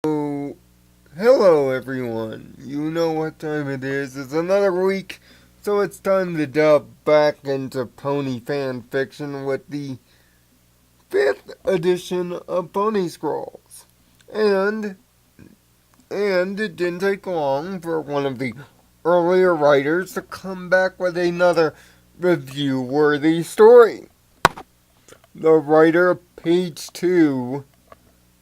Oh, hello everyone. You know what time it is. It's another week, so it's time to delve back into pony fan fiction with the 5th edition of Pony Scrolls. And it didn't take long for one of the earlier writers to come back with another review-worthy story. The writer of page 2,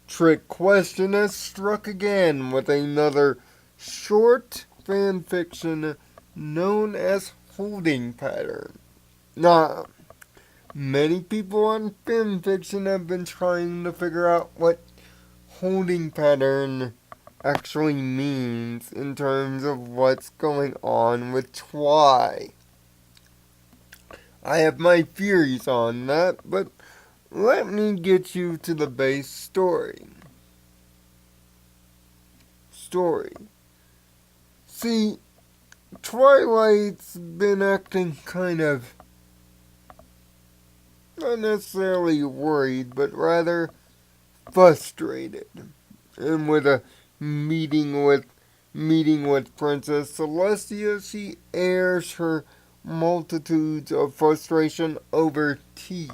Trick Question, has struck again with another short fan fiction known as Holding Pattern. Now, many people on fan fiction have been trying to figure out what holding pattern actually means in terms of what's going on with Twy. I have my theories on that, but let me get you to the base story. See, Twilight's been acting kind of not necessarily worried, but rather frustrated. And with a meeting with Princess Celestia, she airs her multitudes of frustration over tea.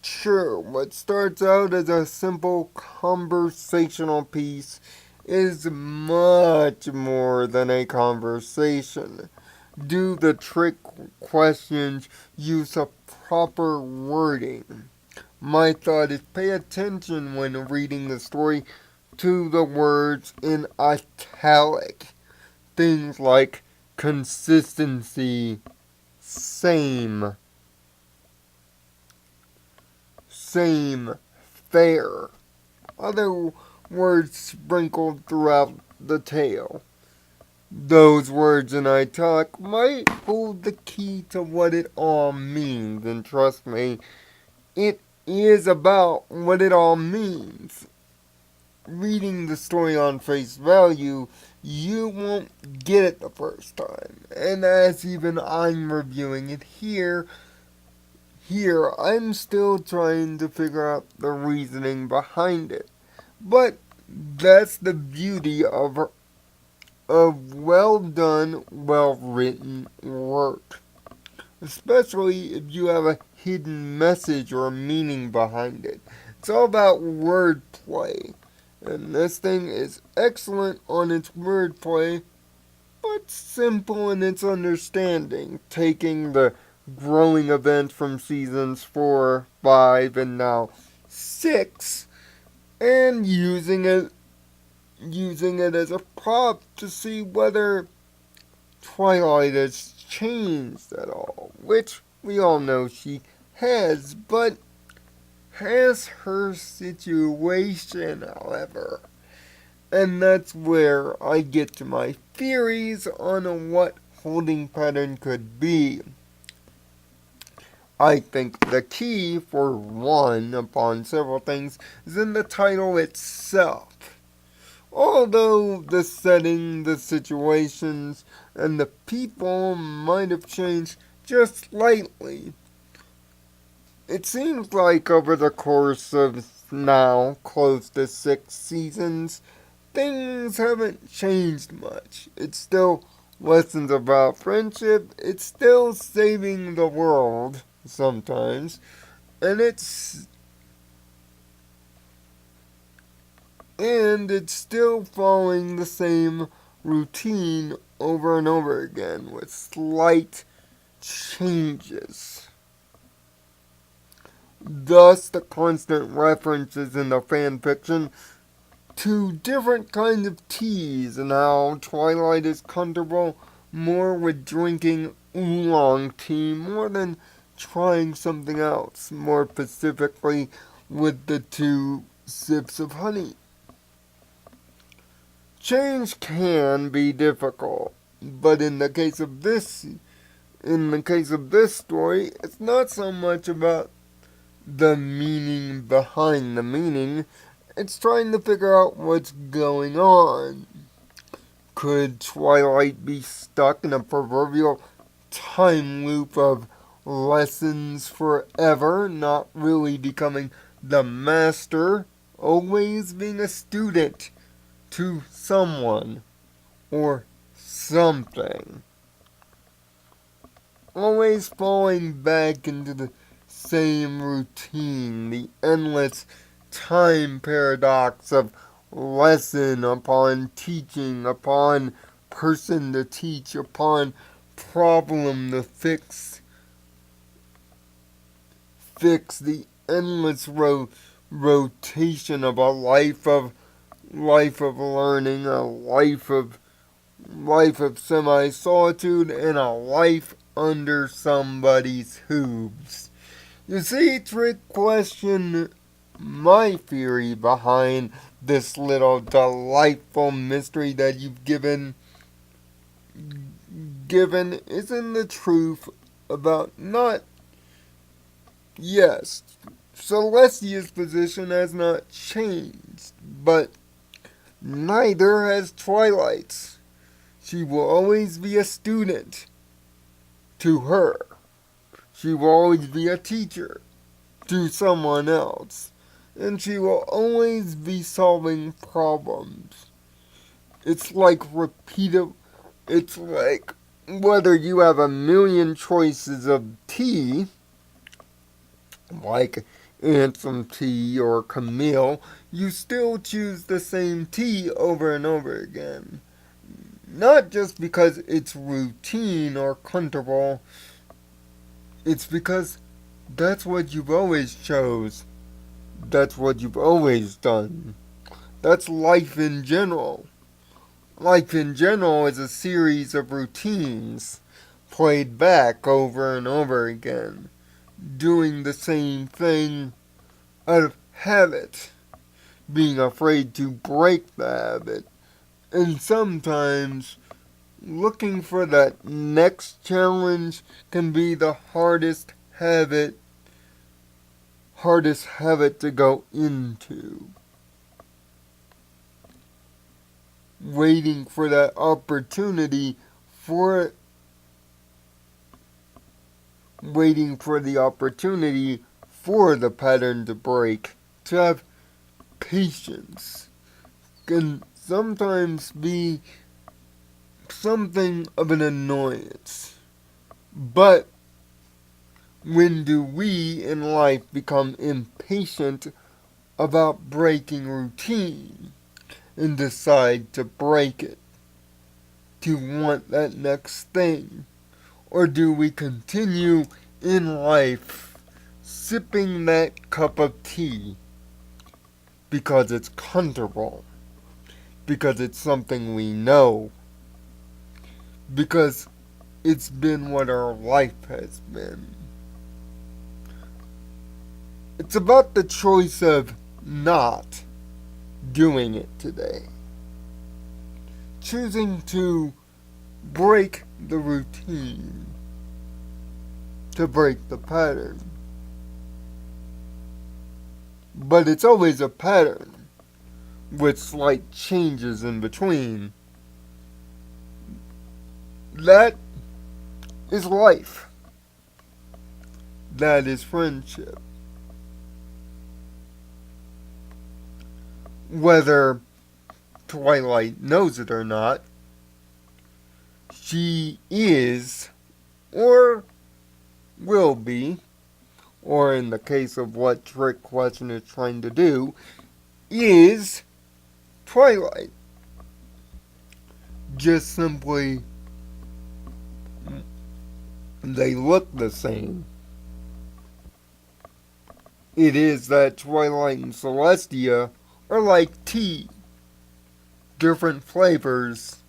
Sure, what starts out as a simple conversational piece is much more than a conversation. Do the trick questions use a proper wording? My thought is pay attention when reading the story to the words in italic. Things like consistency, same, fair. Other words sprinkled throughout the tale. Those words in italic might hold the key to what it all means, and trust me, it is about what it all means. Reading the story on face value, you won't get it the first time. And as even I'm reviewing it here, I'm still trying to figure out the reasoning behind it. But that's the beauty of well done, well written work. Especially if you have a hidden message or a meaning behind it. It's all about wordplay. And this thing is excellent on its wordplay, but simple in its understanding, taking the growing event from seasons 4, 5, and now 6, and using it as a prop to see whether Twilight has changed at all, which we all know she has, but has her situation, however. And that's where I get to my theories on what holding pattern could be. I think the key, for one, upon several things, is in the title itself. Although the setting, the situations, and the people might have changed just slightly, it seems like over the course of now close to 6 seasons, things haven't changed much. It's still lessons about friendship, it's still saving the world sometimes, and it's still following the same routine over and over again with slight changes. Thus, the constant references in the fanfiction to different kinds of teas and how Twilight is comfortable more with drinking oolong tea more than trying something else, more specifically with the 2 sips of honey. Change can be difficult, but in the case of this story, it's not so much about the meaning behind the meaning. It's trying to figure out what's going on. Could Twilight be stuck in a proverbial time loop of lessons forever, not really becoming the master always being a student to someone or something. Always falling back into the same routine, the endless time paradox of lesson upon teaching, upon person to teach, upon problem to fix the endless rotation of a life of learning, a life of semi-solitude, and a life under somebody's hooves. You see, Trick Question, my theory behind this little delightful mystery that you've given isn't the truth about not, yes, Celestia's position has not changed, but neither has Twilight's. She will always be a student to her. She will always be a teacher to someone else. And she will always be solving problems. It's like it's like whether you have a million choices of tea, like Ansem tea or Camille, you still choose the same tea over and over again. Not just because it's routine or comfortable, it's because that's what you've always chose. That's what you've always done. That's life in general. Life in general is a series of routines played back over and over again, doing the same thing out of habit, being afraid to break the habit, and sometimes looking for that next challenge can be the hardest habit to go into. Waiting for that opportunity for the pattern to break, to have patience, can sometimes be something of an annoyance. But when do we in life become impatient about breaking routine and decide to break it, to want that next thing? Or do we continue in life sipping that cup of tea because it's comfortable, because it's something we know, because it's been what our life has been? It's about the choice of not doing it today. Choosing to break the routine, to break the pattern. But it's always a pattern with slight changes in between. That is life. That is friendship. Whether Twilight knows it or not, she is, or will be, or in the case of what Trick Question is trying to do, is Twilight. Just simply, they look the same. It is that Twilight and Celestia are like tea. Different flavors,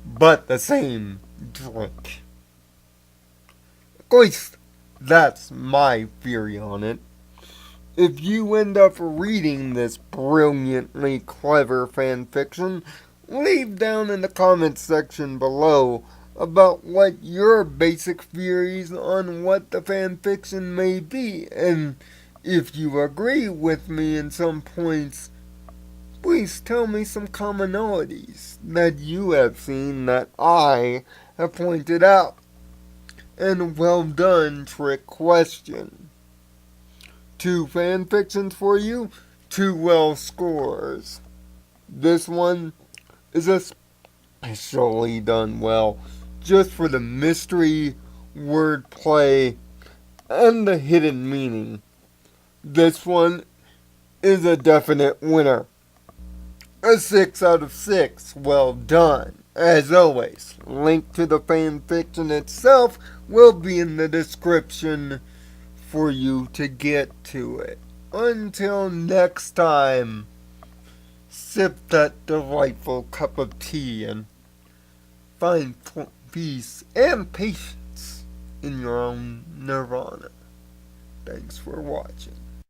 but the same drink. At least that's my theory on it. If you end up reading this brilliantly clever fanfiction, leave down in the comments section below about what your basic theories on what the fanfiction may be, and if you agree with me in some points, please tell me some commonalities that you have seen that I have pointed out. And well done, Trick Question. 2 fanfictions for you, two well scores. This one is especially done well just for the mystery, wordplay, and the hidden meaning. This one is a definite winner. A 6 out of 6. Well done. As always, link to the fanfiction itself will be in the description for you to get to it. Until next time, sip that delightful cup of tea and find peace and patience in your own nirvana. Thanks for watching.